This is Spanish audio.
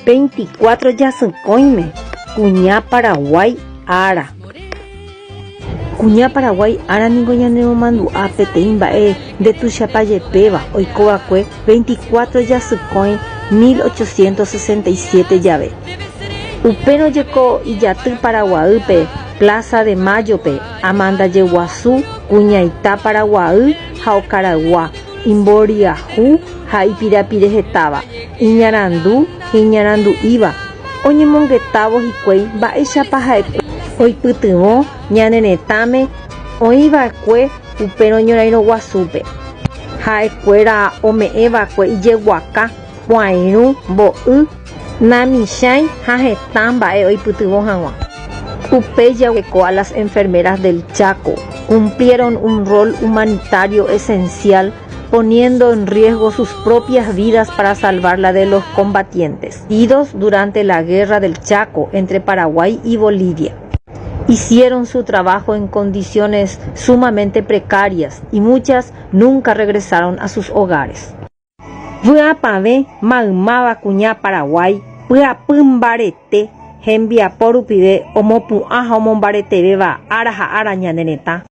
24 Yasykóime, kuña Paraguay ára. Kuña Paraguay ára niko ñanemomandu'a peteĩ mba'e ndetuichapajepéva oikova'ekue 24 Yasykói 1867 jave. Upérõ jeko ijaty Paraguaýpe Plaza de Mayope amandajeguasu kuñaita Paraguay ha okaraygua imboriahu ha ipirapire hetáva iñarandu iñarandu'íva oñemongetávo hikuái mba'éichapa ha'ekue oipytyvõ ñane retãme oĩva'ekue upérõ ñorairõ guasúpe ha'ekuéra ome'ẽva'ekue ijeguaka kuãirũ mbo'y namichãi ha hetã mba'e oipytyvõ hag̃ua. Upe yagueko a las enfermeras del Chaco cumplieron un rol humanitario esencial, poniendo en riesgo sus propias vidas para salvar la de los combatientes heridos durante la guerra del Chaco entre Paraguay y Bolivia. Hicieron su trabajo en condiciones sumamente precarias y muchas nunca regresaron a sus hogares. Vy'apavẽ maymáva kuña Paraguay pyapy mbarete hembiapo rupive omopu'ã ha omombaretevéva ára ha ára ñane retã.